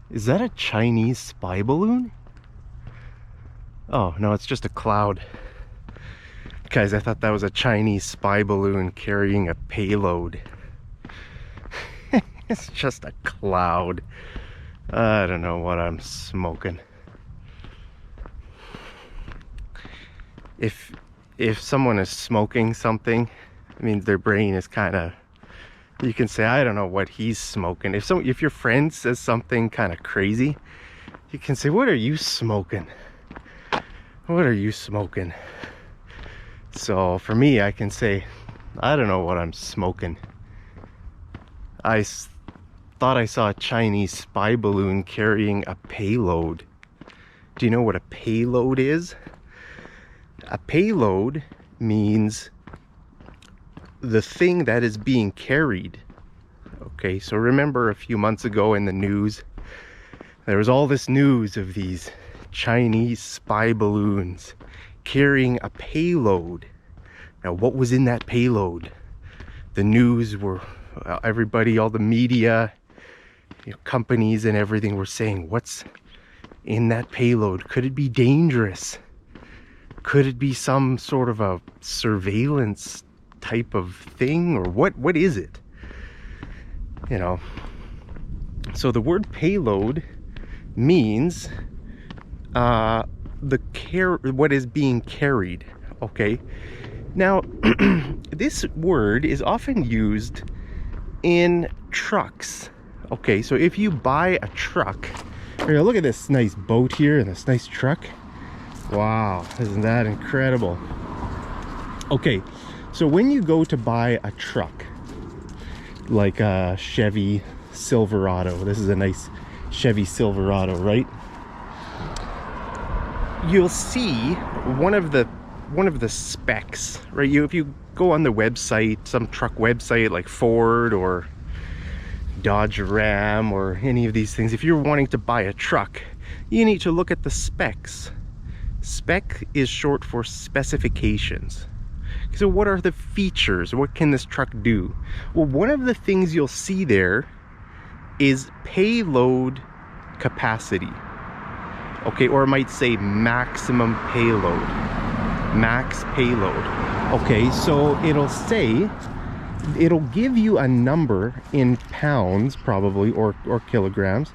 Is that a Chinese spy balloon? Oh, no, it's just a cloud. Guys, I thought that was a Chinese spy balloon carrying a payload. It's just a cloud. I don't know what I'm smoking. If someone is smoking something, it means their brain is kind of, you can say, I don't know what he's smoking. If your friend says something kind of crazy, you can say, what are you smoking? What are you smoking? So for me, I can say, I don't know what I'm smoking. I thought I saw a Chinese spy balloon carrying a payload. Do you know what a payload is? A payload means the thing that is being carried. Okay, so remember a few months ago in the news, there was all this news of these Chinese spy balloons carrying a payload. Now, what was in that payload? The news were, everybody, all the media, companies and everything were saying, what's in that payload? Could it be dangerous? Could it be some sort of a surveillance type of thing, or what is it? You know, so the word payload means what is being carried. Okay, now this word is often used in trucks. Okay, so if you buy a truck, here, look at this nice boat here and this nice truck. Wow, isn't that incredible? Okay, so when you go to buy a truck, like a Chevy Silverado, this is a nice Chevy Silverado, right? You'll see one of the specs, right? If you go on the website, some truck website like Ford or Dodge Ram or any of these things, if you're wanting to buy a truck, you need to look at the specs. Spec is short for specifications. So what are the features? What can this truck do? Well, one of the things you'll see there is payload capacity. Okay, or it might say maximum payload. Max payload. Okay, so it'll give you a number in pounds probably, or kilograms,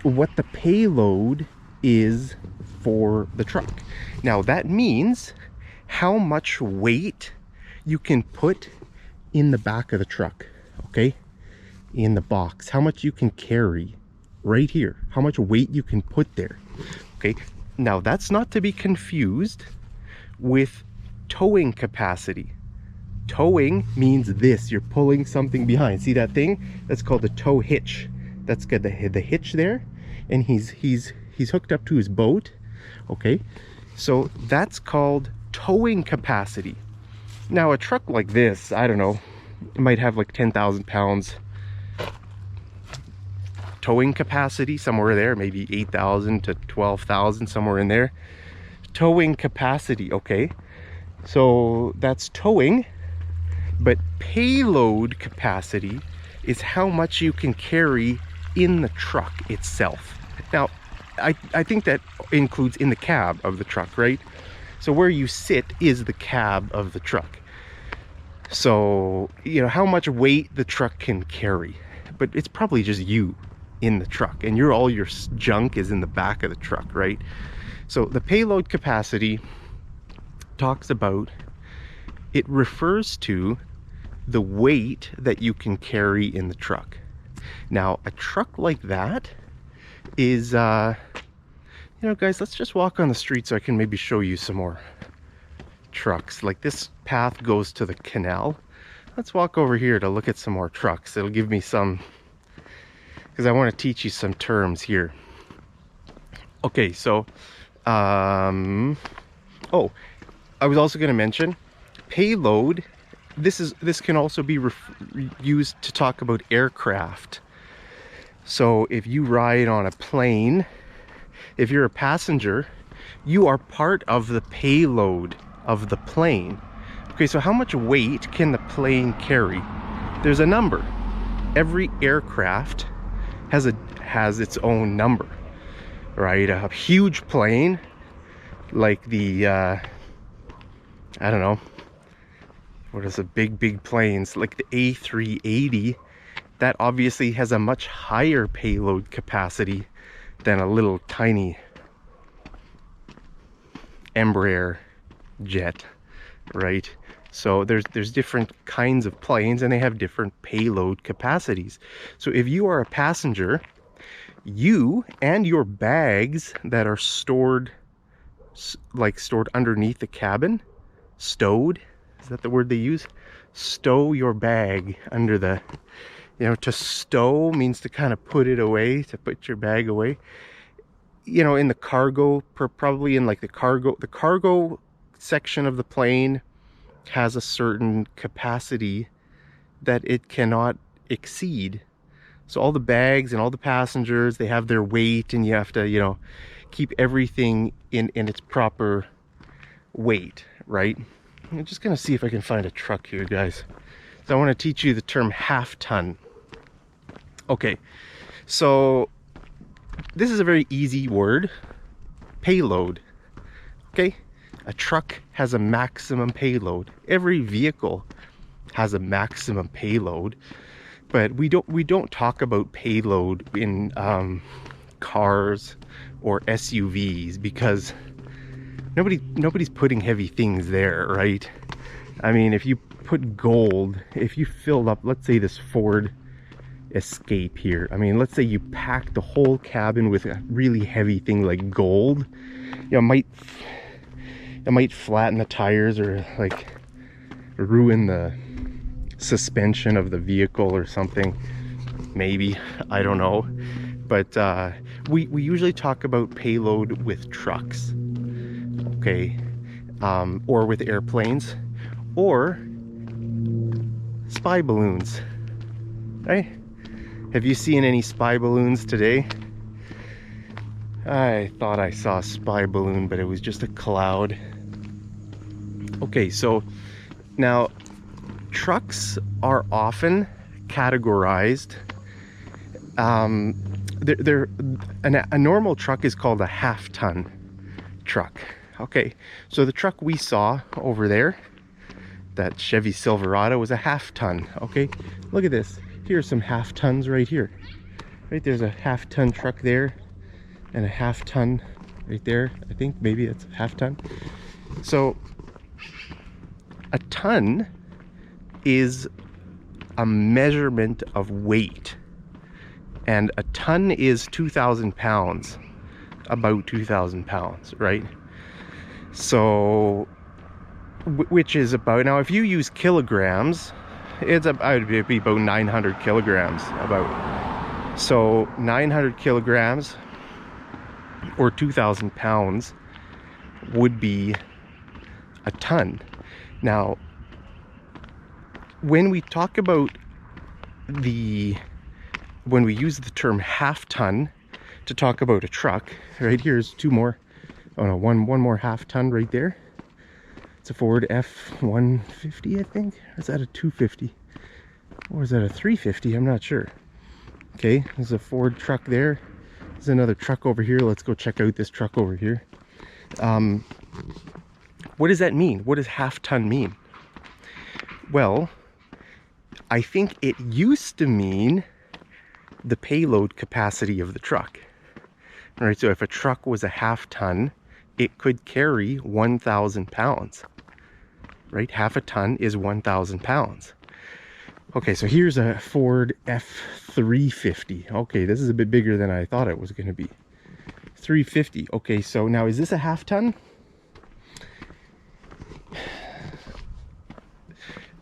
what the payload is for the truck. Now that means how much weight you can put in the back of the truck, okay? In the box, how much you can carry right here, how much weight you can put there, okay? Now that's not to be confused with towing capacity. Towing means this, you're pulling something behind. See that thing? That's called the tow hitch. That's got the hitch there, and he's hooked up to his boat. Okay, so that's called towing capacity. Now a truck like this, I don't know, it might have like 10,000 pounds towing capacity, somewhere there, maybe 8,000 to 12,000, somewhere in there. Towing capacity, okay, so that's towing. But payload capacity is how much you can carry in the truck itself. Now, I think that includes in the cab of the truck, right? So where you sit is the cab of the truck. So, you know, how much weight the truck can carry. But it's probably just you in the truck, and all your junk is in the back of the truck, right? So the payload capacity talks about, it refers to the weight that you can carry in the truck. Now a truck like that is you know, guys, let's just walk on the street so I can maybe show you some more trucks. Like this path goes to the canal. Let's walk over here to look at some more trucks. It'll give me some, because I want to teach you some terms here. Okay, so oh, I was also going to mention payload. This can also be used to talk about aircraft. So if you ride on a plane, if you're a passenger, you are part of the payload of the plane. Okay, so how much weight can the plane carry? There's a number. Every aircraft has its own number, right? A huge plane like the I don't know, what is a big planes like the A380, that obviously has a much higher payload capacity than a little tiny Embraer jet, right? So there's different kinds of planes and they have different payload capacities. So if you are a passenger, you and your bags that are stored underneath the cabin, stowed, is that the word they use? Stow your bag under the, you know, to stow means to kind of put it away, to put your bag away. You know, in the cargo, probably in like the cargo section of the plane has a certain capacity that it cannot exceed. So all the bags and all the passengers, they have their weight, and you have to, you know, keep everything in its proper weight, right? I'm just gonna see if I can find a truck here, guys. So I want to teach you the term half ton. Okay, so this is a very easy word, payload. Okay, a truck has a maximum payload. Every vehicle has a maximum payload, but we don't talk about payload in cars or SUVs because nobody's putting heavy things there, right? I mean, if you put gold, if you filled up, let's say this Ford Escape here, I mean, let's say you pack the whole cabin with a really heavy thing like gold, you know, it might flatten the tires or like ruin the suspension of the vehicle or something, maybe, I don't know. But we usually talk about payload with trucks, okay, or with airplanes, or spy balloons, right? Have you seen any spy balloons today? I thought I saw a spy balloon, but it was just a cloud. Okay, so now trucks are often categorized. A normal truck is called a half-ton truck. Okay, so the truck we saw over there, that Chevy Silverado, was a half-ton. Okay, look at this. Here's some half-tons right here. Right, there's a half-ton truck there, and a half-ton right there. I think maybe it's a half-ton. So a ton is a measurement of weight, and a ton is 2,000 pounds, about 2,000 pounds, right? So which is about, now if you use kilograms, it'd be about 900 kilograms, about. So 900 kilograms or 2,000 pounds would be a ton. Now when we talk about when we use the term half ton to talk about a truck, right, here's two more, oh no, one more half ton right there. It's a Ford F-150, I think. Or is that a 250? Or is that a 350? I'm not sure. Okay, there's a Ford truck there. There's another truck over here. Let's go check out this truck over here. What does that mean? What does half ton mean? Well, I think it used to mean the payload capacity of the truck. All right, so if a truck was a half ton, it could carry 1,000 pounds, right? Half a ton is 1,000 pounds. Okay, so here's a Ford F-350. Okay, this is a bit bigger than I thought it was going to be. 350. Okay, so now is this a half ton?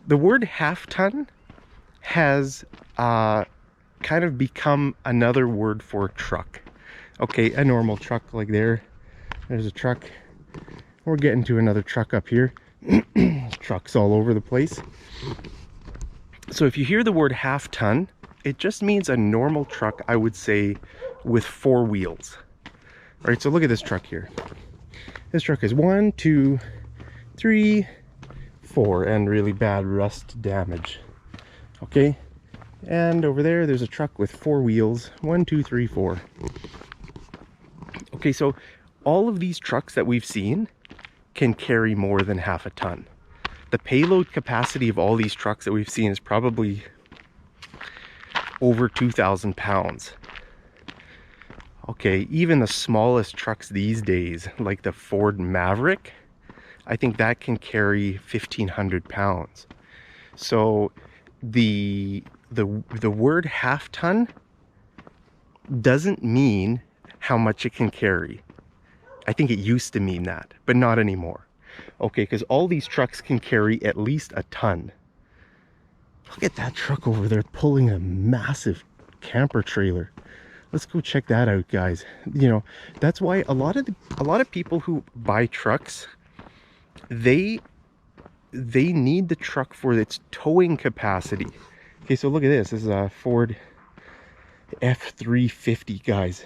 The word half ton has kind of become another word for truck. Okay, a normal truck, like there's a truck. We're getting to another truck up here. Trucks all over the place. So if you hear the word half ton, it just means a normal truck, I would say, with 4 wheels. All right, so look at this truck here. This truck is 1, 2, 3, 4, and really bad rust damage. Okay, And over there's a truck with 4 wheels. 1, 2, 3, 4. Okay, so all of these trucks that we've seen can carry more than half a ton. The payload capacity of all these trucks that we've seen is probably over 2,000 pounds. Okay, even the smallest trucks these days, like the Ford Maverick, I think that can carry 1,500 pounds. So the word half ton doesn't mean how much it can carry. I think it used to mean that, but not anymore. Okay, because all these trucks can carry at least a ton. Look at that truck over there pulling a massive camper trailer. Let's go check that out, guys. You know, that's why a lot of people who buy trucks, they need the truck for its towing capacity. Okay, so look at this. This is a Ford F350, guys.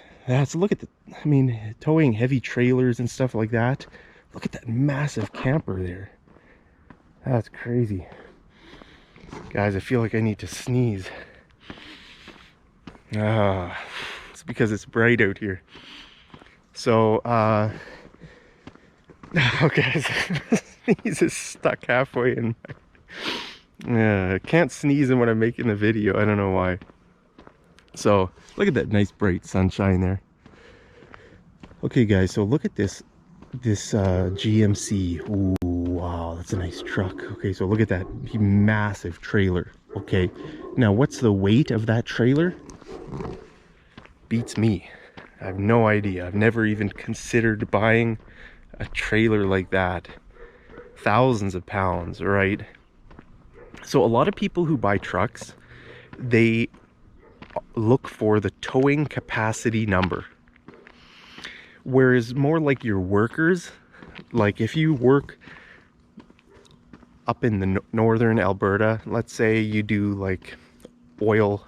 Look at the, I mean, towing heavy trailers and stuff like that. Look at that massive camper there. That's crazy. Guys, I feel like I need to sneeze. It's because it's bright out here. So, okay, sneeze is stuck halfway in my... I can't sneeze when I'm making the video. I don't know why. So, look at that nice bright sunshine there. Okay, guys, so look at this GMC. Ooh, wow, that's a nice truck. Okay, so look at that massive trailer. Okay, now what's the weight of that trailer? Beats me. I have no idea. I've never even considered buying a trailer like that. Thousands of pounds, right? So a lot of people who buy trucks, they look for the towing capacity number. Whereas more like your workers, like if you work up in the northern Alberta, let's say you do like oil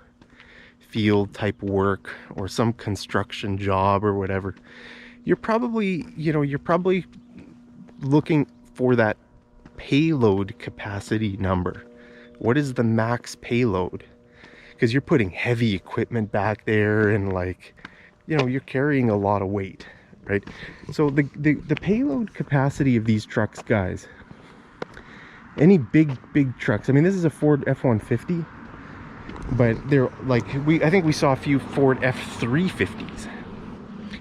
field type work or some construction job or whatever, you're probably, you're probably looking for that payload capacity number. What is the max payload? Because you're putting heavy equipment back there and like, you're carrying a lot of weight, right? So the payload capacity of these trucks, guys, any big trucks, I mean, this is a Ford F-150, but they're like, I think we saw a few Ford F-350s.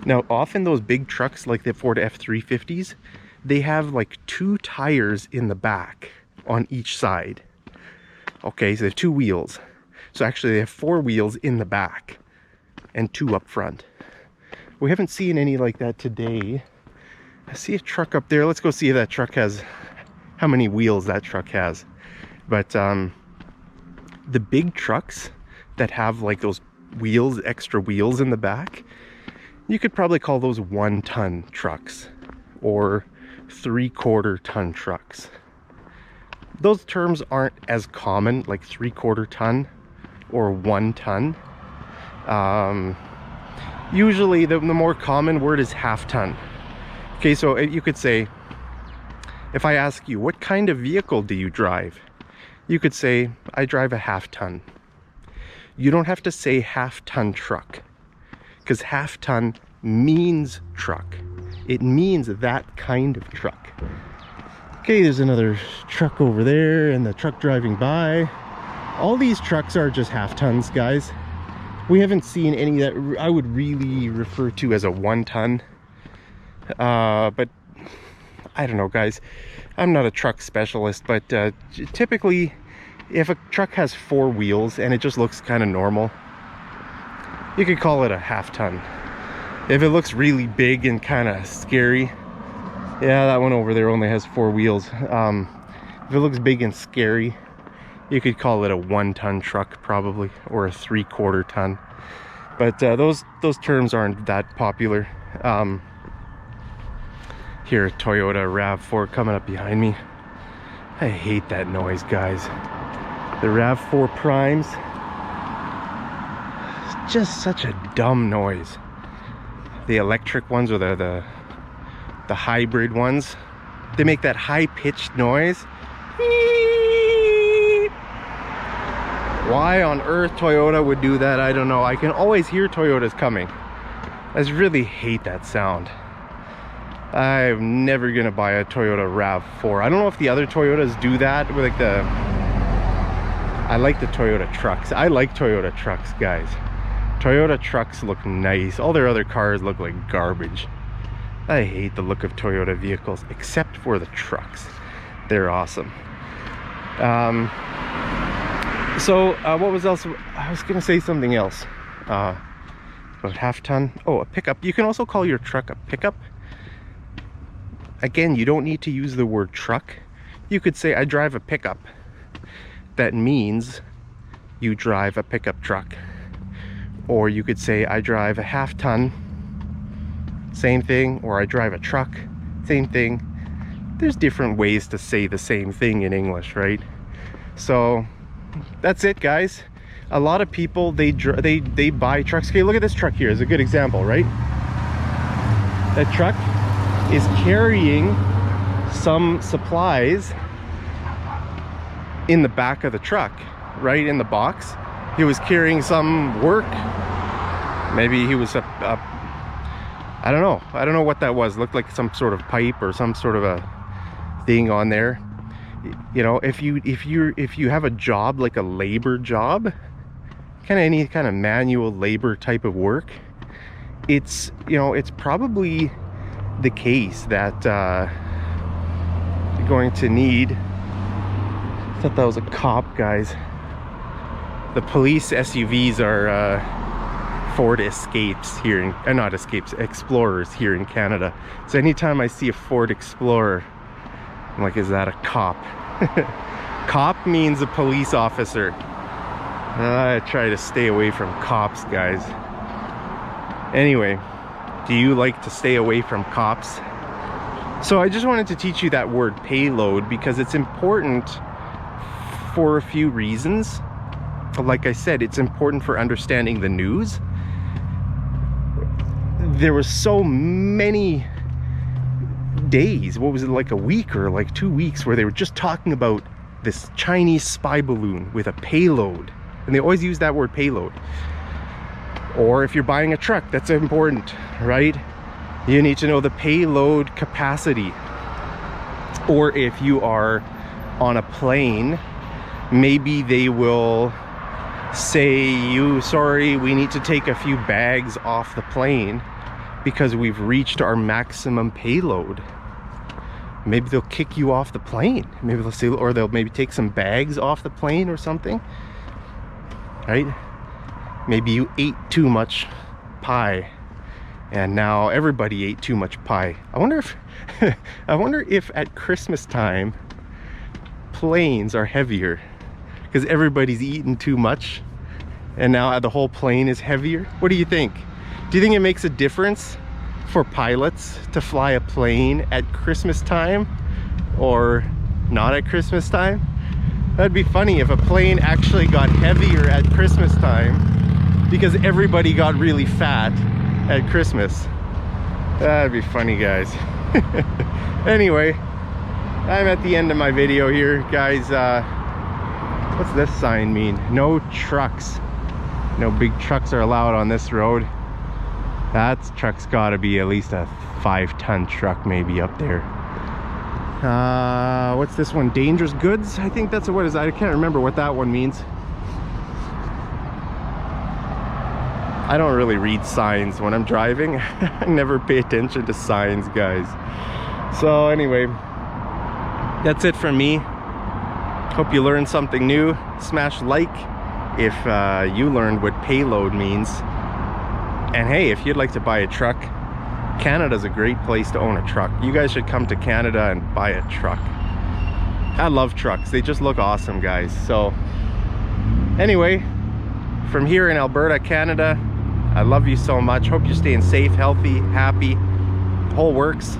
Now, often those big trucks like the Ford F-350s, they have like 2 tires in the back on each side. Okay, so they have 2 wheels. So actually they have 4 wheels in the back and 2 up front. We haven't seen any like that today. I see a truck up there. Let's go see if that truck has, how many wheels that truck has. But the big trucks that have like those wheels, extra wheels in the back, you could probably call those 1-ton trucks or 3/4 ton trucks. Those terms aren't as common, like 3/4 ton or 1 ton. Usually the more common word is half ton. Okay, so you could say, if I ask you, what kind of vehicle do you drive? You could say, I drive a half ton. You don't have to say half ton truck, because half ton means truck. It means that kind of truck. Okay, there's another truck over there and the truck driving by. All these trucks are just half tons, guys. We haven't seen any that I would really refer to as a 1 ton. But I don't know, guys. I'm not a truck specialist, but typically if a truck has 4 wheels and it just looks kind of normal, you could call it a half ton. If it looks really big and kind of scary, yeah, that one over there only has 4 wheels. If it looks big and scary, you could call it a 1-ton truck probably, or a 3/4 ton. But those terms aren't that popular. Here, Toyota RAV4 coming up behind me. I hate that noise, guys. The RAV4 Primes, just such a dumb noise. The electric ones or the hybrid ones, they make that high-pitched noise. Why on earth Toyota would do that, I don't know. I can always hear Toyotas coming. I just really hate that sound. I'm never gonna buy a Toyota RAV4. I don't know if the other Toyotas do that with like the... I like the Toyota trucks. I like Toyota trucks, guys. Toyota trucks look nice. All their other cars look like garbage. I hate the look of Toyota vehicles, except for the trucks. They're awesome. What was else? I was gonna say something else. About half-ton. Oh, a pickup. You can also call your truck a pickup. Again, you don't need to use the word truck. You could say, I drive a pickup. That means you drive a pickup truck. Or you could say, I drive a half-ton. Same thing. Or I drive a truck. Same thing. There's different ways to say the same thing in English, right? So that's it, guys. A lot of people, they buy trucks. Okay, look at this truck here. It's a good example, right? That truck is carrying some supplies in the back of the truck, right in the box. He was carrying some work. Maybe he was I don't know what that was. Looked like some sort of pipe or some sort of a thing on there. You know, if you have a job like a labor job, kind of any kind of manual labor type of work, it's, you know, it's probably the case that you're going to need... I thought that was a cop, guys. The police SUVs are Ford Escapes here in, not Escapes, Explorers here in Canada. So anytime I see a Ford Explorer, I'm like, is that a cop? Cop means a police officer. I try to stay away from cops, guys. Anyway, do you like to stay away from cops? So I just wanted to teach you that word payload because it's important for a few reasons. Like I said, it's important for understanding the news. There was so many days, what was it, like a week or like 2 weeks, where they were just talking about this Chinese spy balloon with a payload. And they always use that word payload. Or if you're buying a truck, that's important, right? You need to know the payload capacity. Or if you are on a plane, maybe they will say, sorry, we need to take a few bags off the plane because we've reached our maximum payload. Maybe they'll kick you off the plane. Maybe they'll say, or they'll maybe take some bags off the plane or something, right? Maybe you ate too much pie and now everybody ate too much pie. I wonder if I wonder if at Christmas time planes are heavier because everybody's eaten too much and now the whole plane is heavier. What do you think? Do you think it makes a difference for pilots to fly a plane at Christmas time or not at Christmas time? That'd be funny if a plane actually got heavier at Christmas time because everybody got really fat at Christmas. That'd be funny, guys. Anyway, I'm at the end of my video here, guys. What's this sign mean? No trucks. No big trucks are allowed on this road. That truck's gotta be at least a 5-ton truck maybe up there. What's this one? Dangerous goods? I think that's what it is. I can't remember what that one means. I don't really read signs when I'm driving. I never pay attention to signs, guys. So anyway, that's it from me. Hope you learned something new. Smash like if you learned what payload means. And hey, if you'd like to buy a truck, Canada's a great place to own a truck. You guys should come to Canada and buy a truck. I love trucks. They just look awesome, guys. So anyway, from here in Alberta, Canada, I love you so much. Hope you're staying safe, healthy, happy, the whole works.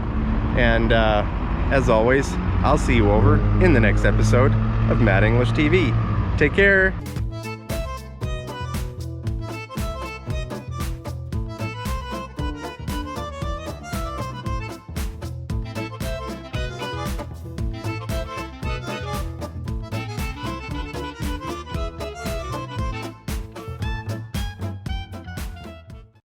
And as always, I'll see you over in the next episode of Mad English TV. Take care.